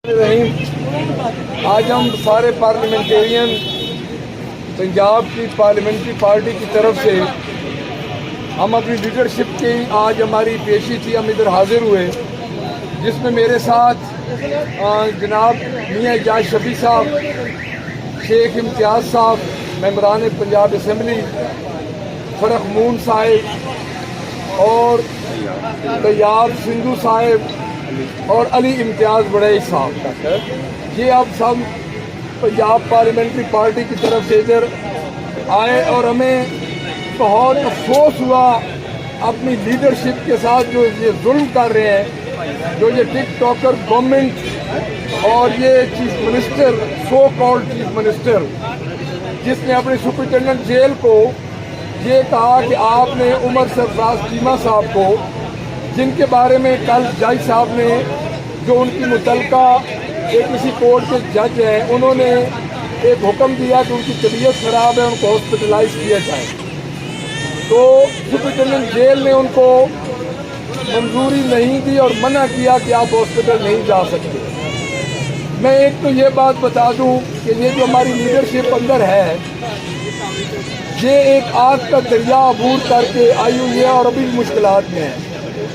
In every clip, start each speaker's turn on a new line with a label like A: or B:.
A: रहीम, आज हम सारे पार्लियामेंटेरियन पंजाब की पार्लियामेंट्री पार्टी की तरफ से हम अपनी लीडरशिप की आज हमारी पेशी थी, हम इधर हाजिर हुए, जिसमें मेरे साथ जनाब मियाँ एजाज शफी साहब, शेख इम्तियाज़ साहब, मेंबरान पंजाब असम्बली, फरख मून साहिब और तैयाब सिंधु साहिब और अली इम्तियाज़ बड़े साहब, ये अब सब पंजाब पार्लियामेंट्री पार्टी की तरफ से इधर आए और हमें बहुत अफसोस हुआ अपनी लीडरशिप के साथ जो ये जुल्म कर रहे हैं, जो ये टिक टॉकर गवर्नमेंट और ये chief minister, so called chief minister, जिसने अपने सुपरिटेंडेंट जेल को ये कहा कि आपने उमर सरफराज चीमा साहब को, जिनके बारे में कल जज साहब ने, जो उनकी मुतलका एक किसी कोर्ट के जज हैं, उन्होंने एक हुक्म दिया कि उनकी तबीयत ख़राब है, उनको हॉस्पिटलाइज किया जाए, तो सुपरिटेंडेंट जेल ने उनको मंजूरी नहीं दी और मना किया कि आप हॉस्पिटल नहीं जा सकते। मैं एक तो ये बात बता दूं कि ये जो हमारी लीडरशिप अंदर है, ये एक आग का दरिया अबूर करके आई हुई है और अभी मुश्किलात में है।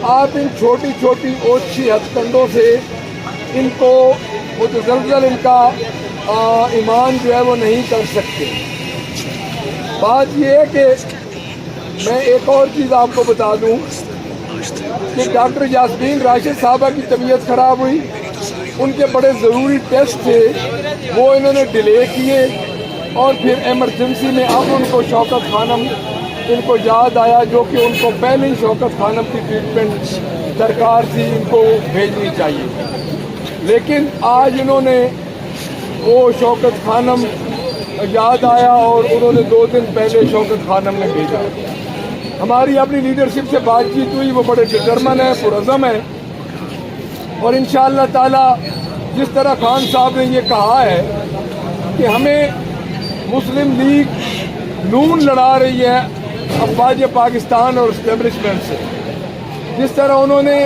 A: आप इन छोटी छोटी ओछी हथकंडों से इनको मुतज़लज़ल इनका ईमान जो है वो नहीं कर सकते। बात ये है कि मैं एक और चीज़ आपको बता दूं कि डॉक्टर यास्मीन राशिद साहबा की तबीयत ख़राब हुई, उनके बड़े ज़रूरी टेस्ट थे, वो इन्होंने डिले किए और फिर एमरजेंसी में अब उनको शौकत खानम इनको याद आया, जो कि उनको पहले ही शौकत खानम की ट्रीटमेंट दरकार थी, इनको भेजनी चाहिए, लेकिन आज इन्होंने वो शौकत खानम याद आया और उन्होंने 2 दिन पहले शौकत खानम ने भेजा। हमारी अपनी लीडरशिप से बातचीत हुई, वो बड़े डिटरमन है, पुरज़म है और इंशाअल्लाह ताला जिस तरह खान साहब ने ये कहा है कि हमें मुस्लिम लीग नून लड़ा रही है अफवाज पाकिस्तान और इस्टेब्लिशमेंट से, जिस तरह उन्होंने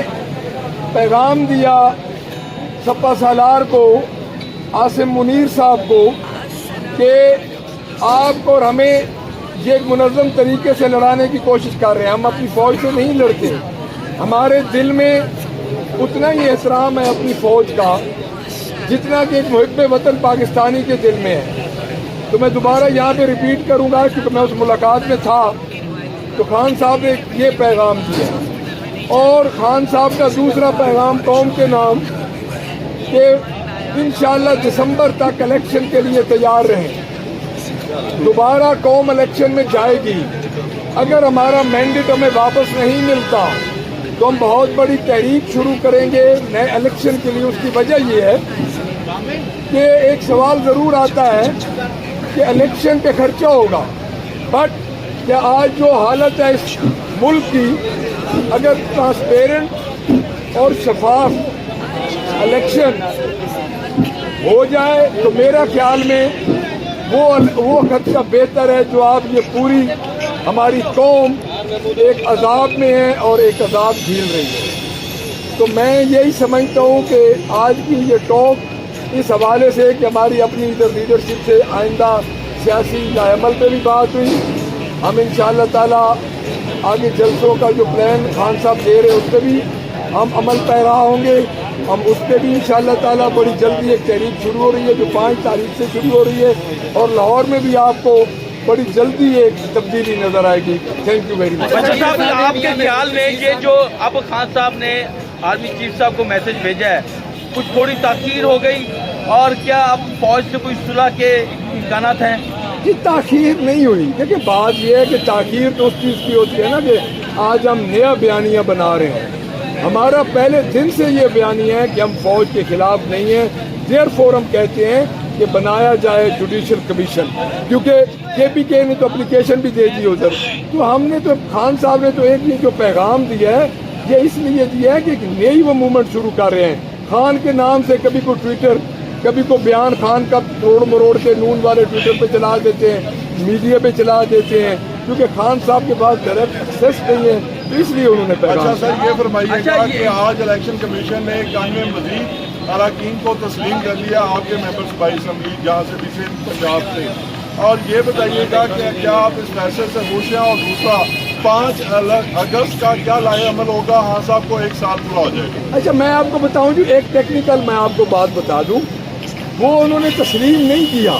A: पैगाम दिया सपा सालार को, आसिम मुनीर साहब को, कि आप और हमें ये एक मुनज़्ज़म तरीके से लड़ाने की कोशिश कर रहे हैं, हम अपनी फ़ौज से नहीं लड़ते, हमारे दिल में उतना ही एहतराम है अपनी फ़ौज का जितना कि एक मुहिब्बे वतन पाकिस्तानी के दिल में है। तो मैं दोबारा यहाँ पे रिपीट करूँगा, क्योंकि मैं उस मुलाकात में था, तो खान साहब ने ये पैगाम दिया और खान साहब का दूसरा पैगाम कौम के नाम कि इंशाअल्लाह दिसंबर तक इलेक्शन के लिए तैयार रहें। दोबारा कौम इलेक्शन में जाएगी, अगर हमारा मैंडेट हमें वापस नहीं मिलता तो हम बहुत बड़ी तहरीक शुरू करेंगे नए इलेक्शन के लिए। उसकी वजह ये है कि एक सवाल ज़रूर आता है कि इलेक्शन पे खर्चा होगा, बट क्या आज जो हालत है इस मुल्क की, अगर ट्रांसपेरेंट और शफाफ इलेक्शन हो जाए तो मेरा ख्याल में वो खर्चा बेहतर है, जो आप ये पूरी हमारी कौम एक अजाब में है और एक अजाब झेल रही है। तो मैं यही समझता हूँ कि आज की ये टॉक इस हवाले से कि हमारी अपनी इधर लीडरशिप से आइंदा सियासी अमल पे भी बात हुई, हम इंशाअल्लाह ताला आगे जलसों का जो प्लान खान साहब दे रहे हैं उस पर भी हम अमल पैरा होंगे, हम उस पर भी इंशाअल्लाह ताला बड़ी जल्दी एक तहरीक शुरू हो रही है जो 5 तारीख से शुरू हो रही है और लाहौर में भी आपको बड़ी जल्दी एक तब्दीली नजर आएगी। Thank you very much.
B: अच्छा साहब, आपके ख्याल में ये जो अब खान साहब ने आर्मी चीफ साहब को मैसेज भेजा है, कुछ थोड़ी ताख़ीर हो गई और क्या अब फौज से कोई सुलह के इम्कानात हैं?
A: ये ताख़ीर नहीं हुई, देखिए बात ये है कि ताख़ीर तो उस चीज़ की होती है ना कि आज हम नया बयानिया बना रहे हैं। हमारा पहले दिन से ये बयानिया है कि हम फौज के खिलाफ नहीं हैं, देयरफॉर हम कहते हैं कि बनाया जाए जुडिशल कमीशन, क्योंकि KPK ने तो एप्लीकेशन भी दे दी उधर। तो हमने तो खान साहब ने तो एक ये जो पैगाम दिया है ये इसलिए दिया है कि नई वो मूवमेंट शुरू कर रहे हैं। खान के नाम से कभी को ट्विटर, कभी को बयान खान का तोड़ मरोड़ के नून वाले ट्विटर पे चला देते हैं, मीडिया पे चला देते हैं, क्योंकि खान साहब के पास डायरेक्ट एक्सेस नहीं है, तो इसलिए उन्होंने पैगाम।
C: अच्छा सर, ये फरमाइएगा कि आज इलेक्शन कमीशन ने जंग में मजीद अरकान को तस्लीम कर लिया आपके मेंबर्स बाई असम्बली जहाँ से भी थे पंजाब से, और ये बताइएगा कि क्या आप इस फैसले से खुश हैं, और दूसरा 5 अगस्त का क्या लाए अमल होगा, हाँ साहब को 1 साल पूरा हो जाएगा।
A: अच्छा, मैं आपको बताऊं जी, एक टेक्निकल मैं आपको बात बता दूं, वो उन्होंने तस्लीम नहीं किया,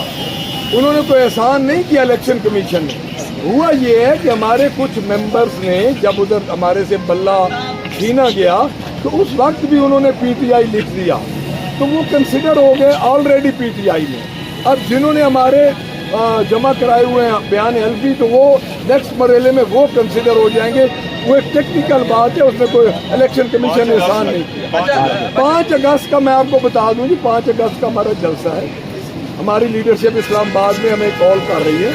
A: उन्होंने कोई एहसान नहीं किया इलेक्शन कमीशन ने। हुआ ये है कि हमारे कुछ मेंबर्स ने जब उधर हमारे से बल्ला छीना गया तो उस वक्त भी उन्होंने पीटीआई लिख दिया, तो वो कंसिडर हो गए ऑलरेडी पीटीआई में। अब जिन्होंने हमारे जमा कराए हुए हैं बयान हल्फी, तो वो नेक्स्ट मरहले में वो कंसिडर हो जाएंगे। वो एक टेक्निकल बात है, उसमें कोई इलेक्शन कमीशन ने एहसान नहीं किया। 5 अगस्त का मैं आपको बता दूं जी, 5 अगस्त का हमारा जलसा है। हमारी लीडरशिप इस्लामाबाद में हमें कॉल कर रही है,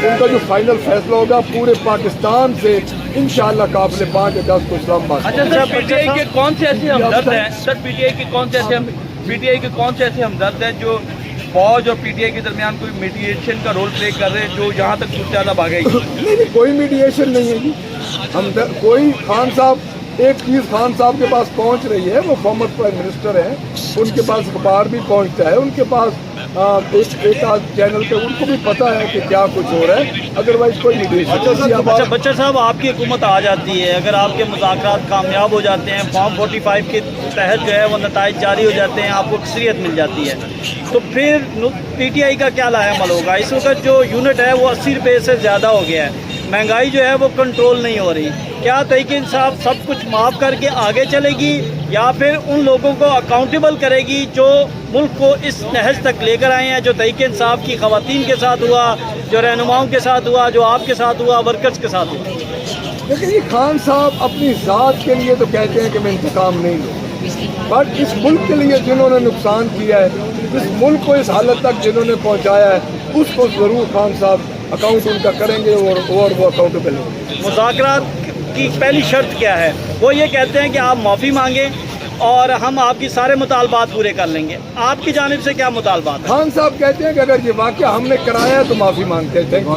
A: उनका जो फाइनल फैसला होगा पूरे पाकिस्तान से इंशाअल्लाह काबिल 5 अगस्त को इस्लामाबाद।
B: अच्छा सर, पीटीआई के कौन से ऐसे हमदर्द हैं सर, पीटीआई के कौन से ऐसे हमदर्द हैं जो फौज और पीटीआई के दरमियान कोई मीडिएशन का रोल प्ले कर रहे हैं, जो जहाँ तक सूरत ज़्यादा भागेगी?
A: नहीं, कोई मीडिएशन नहीं है जी। हम कोई खान साहब, एक चीज़ खान साहब के पास पहुंच रही है, वो फॉर्मर प्राइम मिनिस्टर हैं, उनके पास अखबार भी पहुंचता है, उनके पास एक आध चैनल पे उनको भी पता है कि क्या कुछ हो रहा है, अदरवाइज कोई मीडिएशन।
D: अच्छा बच्चर साहब, आपकी हुकूमत आ जाती है, अगर आपके मुज़ाकरात कामयाब हो जाते हैं, फॉर्म 45 के तहत जो है वो नताइज जारी हो जाते हैं, आपको अक्सरियत मिल जाती है, तो फिर पीटीआई का क्या लाएमल होगा? इस वक्त जो यूनिट है वो 80 रुपये से ज़्यादा हो गया है, महंगाई जो है वो कंट्रोल नहीं हो रही। क्या तहरीक इंसाफ सब कुछ माफ़ करके आगे चलेगी, या फिर उन लोगों को अकाउंटेबल करेगी जो मुल्क को इस नहज तक लेकर आए हैं, जो तहरीक इंसाफ की ख़वातीन के साथ हुआ, जो रहनुमाओं के साथ हुआ, जो आपके साथ हुआ, वर्कर्स के साथ हुआ?
A: लेकिन ये खान साहब अपनी ज़ात के लिए तो कहते हैं कि मैं इंतकाम नहीं लूँ, बट इस मुल्क के लिए जिन्होंने नुकसान किया है, इस मुल्क को इस हालत तक जिन्होंने पहुँचाया है, उसको ज़रूर खान साहब अकाउंट उनका करेंगे और वो अकाउंटेबल होंगे।
D: मुज़ाकरात की पहली शर्त क्या है? वो ये कहते हैं कि आप माफ़ी मांगें और हम आपकी सारे मुतालबात पूरे कर लेंगे। आपकी जानिब से क्या मुतालबात है?
A: खान साहब कहते हैं कि अगर ये वाक़या हमने कराया है तो माफ़ी मांगते हैं। Thank you.